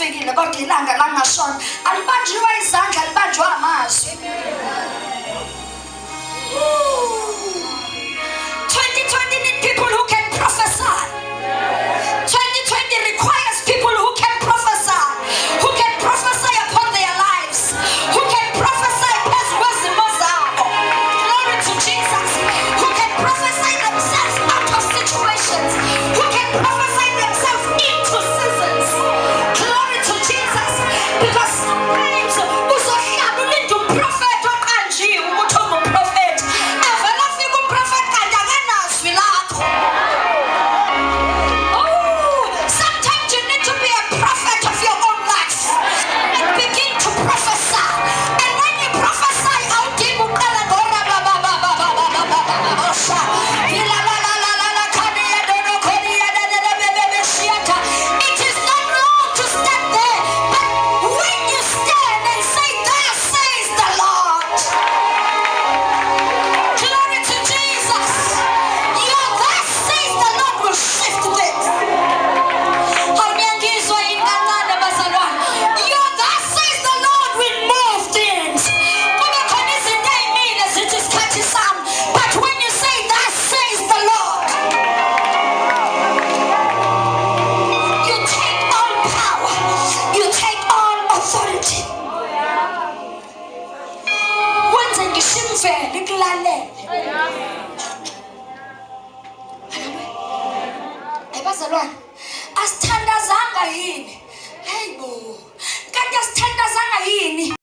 lifikile kodwa ilanga langashona alibanjiwa izandla libanjwa amazwi. 2020 need people who can prophesy. 2020 requires people who can prophesy upon their lives, who can prophesy past wisdom zabo. Glory to Jesus. Who can prophesy themselves out of situations, who can prophesy themselves into seasons. Glory to Jesus. Because sometimes uzohlala ulinda umprofeti oqanjiwe ukuthi ungumprofeti avela afika umprofeti kanti akanazwi lakho. Sometimes you need to be a prophet of your own life and begin to prophesy. And when you prophesy, awudingi uqala it is not wrong to stand there, but when you stand and say, "Thus says the Lord," glory to Jesus. Your "thus says the Lord" will shift things. Hawunyangizwa ingqangqane bazalwane. Your "thus says the Lord" will move things. Kube khona izinto ey'mile zithi isikhathi sami, but when you say "thus says the Lord," you take all power, you take all authority. Wenze ngisho imvelo ikulalele. Bazalwane, asithandazanga